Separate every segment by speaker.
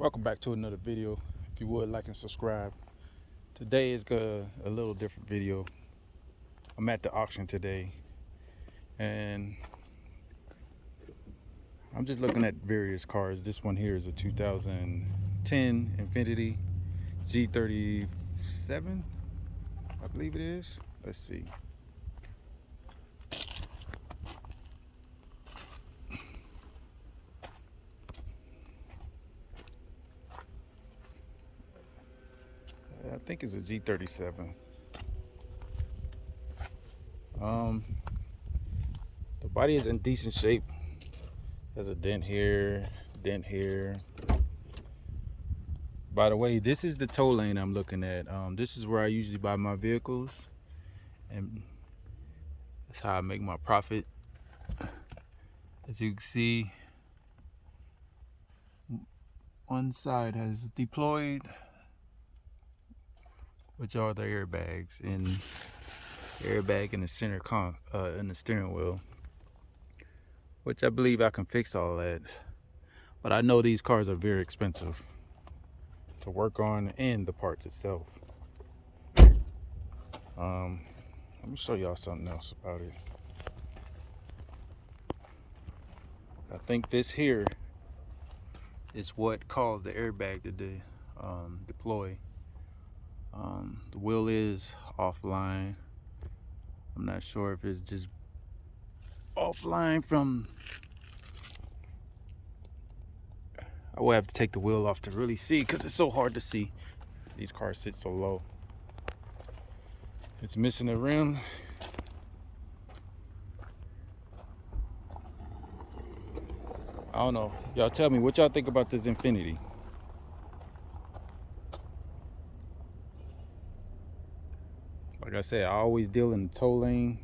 Speaker 1: Welcome back to another video. If you would like and subscribe. Today is a little different video. I'm at the auction today and I'm just looking at various cars. This one here is a 2010 Infiniti G37, I believe it is. Let's see. I think it's a G37. The body is in decent shape. There's a dent here, dent here. By the way, this is the tow lane I'm looking at. This is where I usually buy my vehicles, and that's how I make my profit. As you can see, one side has deployed, which are the airbags, and airbag in the center in the steering wheel, which I believe I can fix all that. But I know these cars are very expensive to work on, and the parts itself. Let me show y'all something else about it. I think this here is what caused the airbag to deploy. The wheel is offline. I'm not sure if it's just offline from, I will have to take the wheel off to really see, because it's so hard to see. These cars sit so low. It's missing the rim. I don't know. Y'all tell me what y'all think about this Infiniti. Like I said, I always deal in the tow lane.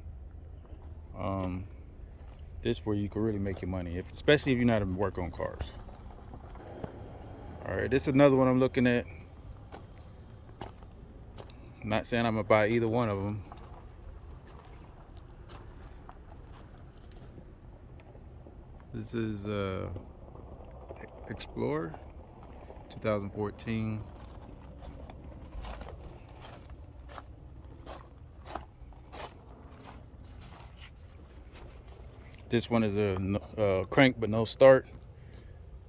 Speaker 1: This is where you can really make your money, especially if you're not in work on cars. All right, this is another one I'm looking at. I'm not saying I'm gonna buy either one of them. This is Explore 2014. This one is a crank but no start.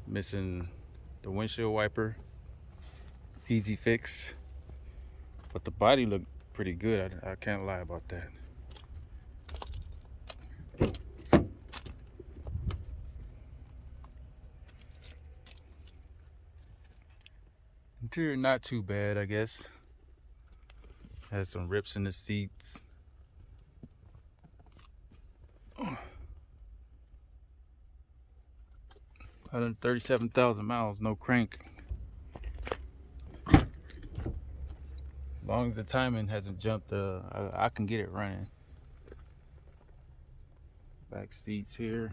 Speaker 1: Missing the windshield wiper. Easy fix. But the body looked pretty good. I can't lie about that. Interior not too bad, I guess. Has some rips in the seats. 137,000 miles, no crank. As long as the timing hasn't jumped, I can get it running. Back seats here.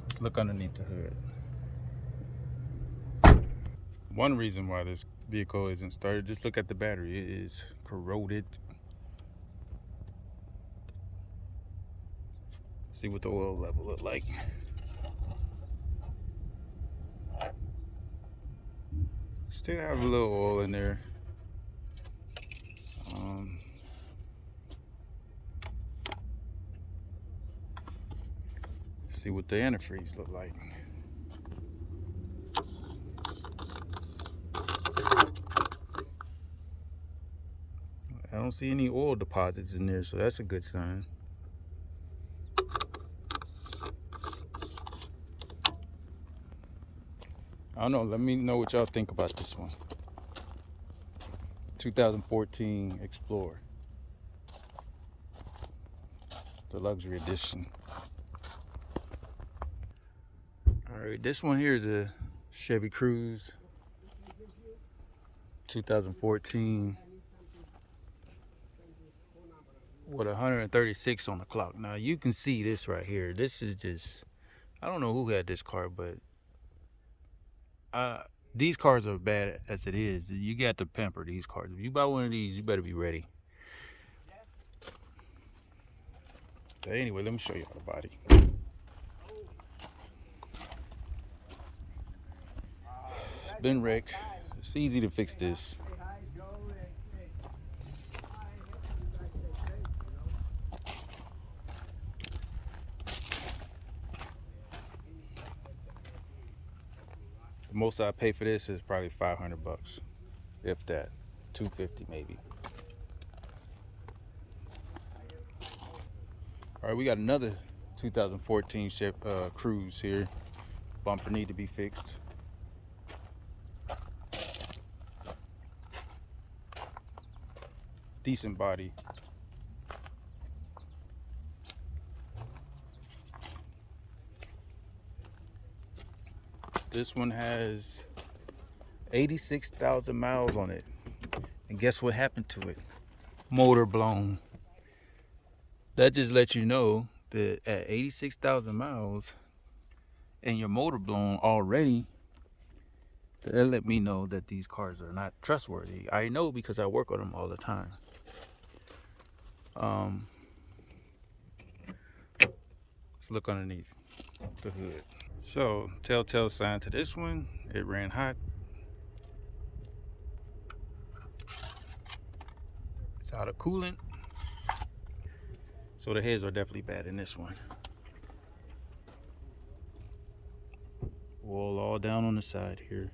Speaker 1: Let's look underneath the hood. One reason why this vehicle isn't started, just look at the battery. It is corroded. See what the oil level look like. Still have a little oil in there. See what the antifreeze look like. I don't see any oil deposits in there, so that's a good sign. I don't know, let me know what y'all think about this one. 2014 Explorer, the luxury edition. All right, this one here is a Chevy Cruze, 2014, with 136 on the clock. Now you can see this right here. This is just, I don't know who had this car, but these cars are bad as it is. You got to pamper these cars. If you buy one of these, you better be ready. Okay, anyway, let me show you the body. It's been wrecked. It's easy to fix this. The most I pay for this is probably 500 bucks, if that, 250 maybe. All right, we got another 2014 Cruze here. Bumper need to be fixed. Decent body. This one has 86,000 miles on it. And guess what happened to it? Motor blown. That just lets you know that at 86,000 miles and your motor blown already, that let me know that these cars are not trustworthy. I know because I work on them all the time. Let's look underneath the hood. So, telltale sign to this one, it ran hot. It's out of coolant. So the heads are definitely bad in this one. Oil all down on the side here.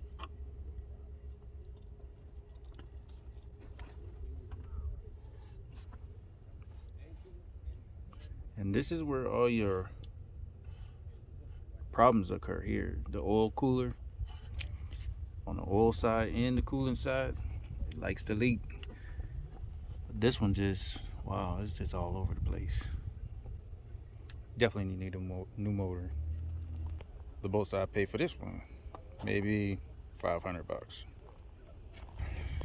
Speaker 1: And this is where all your problems occur here. The oil cooler on the oil side and the coolant side, it likes to leak. But this one just, wow, it's just all over the place. Definitely need a new motor. The most I pay for this one, maybe 500 bucks.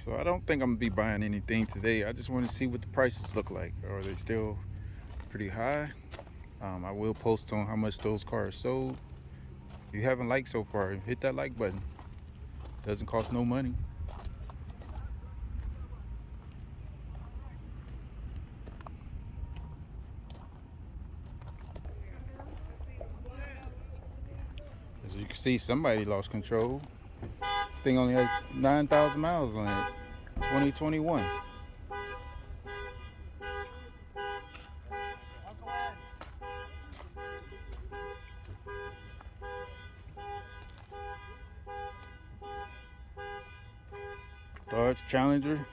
Speaker 1: So I don't think I'm gonna be buying anything today. I just want to see what the prices look like. Are they still pretty high? I will post on how much those cars sold. If you haven't liked so far, hit that like button. Doesn't cost no money. As you can see, somebody lost control. This thing only has 9,000 miles on it. 2021. Dodge Challenger.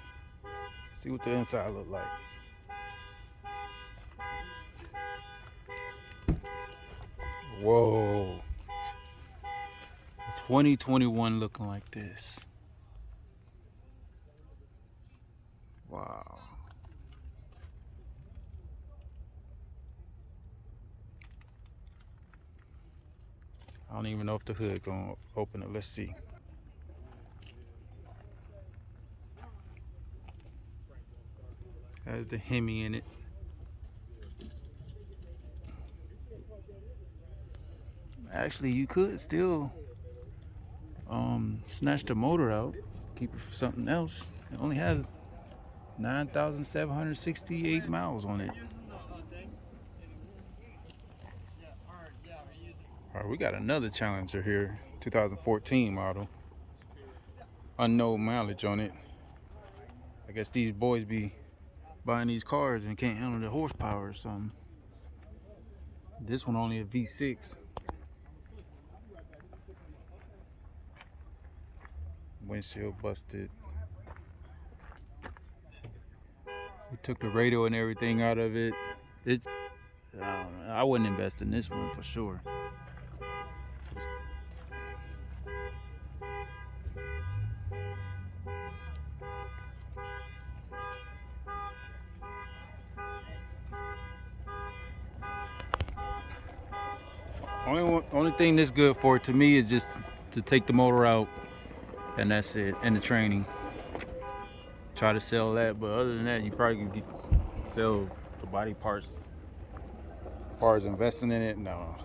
Speaker 1: See what the inside look like. Whoa. 2021 looking like this. Wow. I don't even know if the hood gonna open it. Let's see. Has the Hemi in it. Actually, you could still snatch the motor out, keep it for something else. It only has 9,768 miles on it. All right, we got another Challenger here, 2014 model. Unknown mileage on it. I guess these boys be buying these cars and can't handle the horsepower or something. This one only a V6. Windshield busted. We took the radio and everything out of it. It's, I wouldn't invest in this one for sure. Only thing that's good for it to me is just to take the motor out, and that's it. And the training. Try to sell that, but other than that, you probably can sell the body parts. As far as investing in it, no.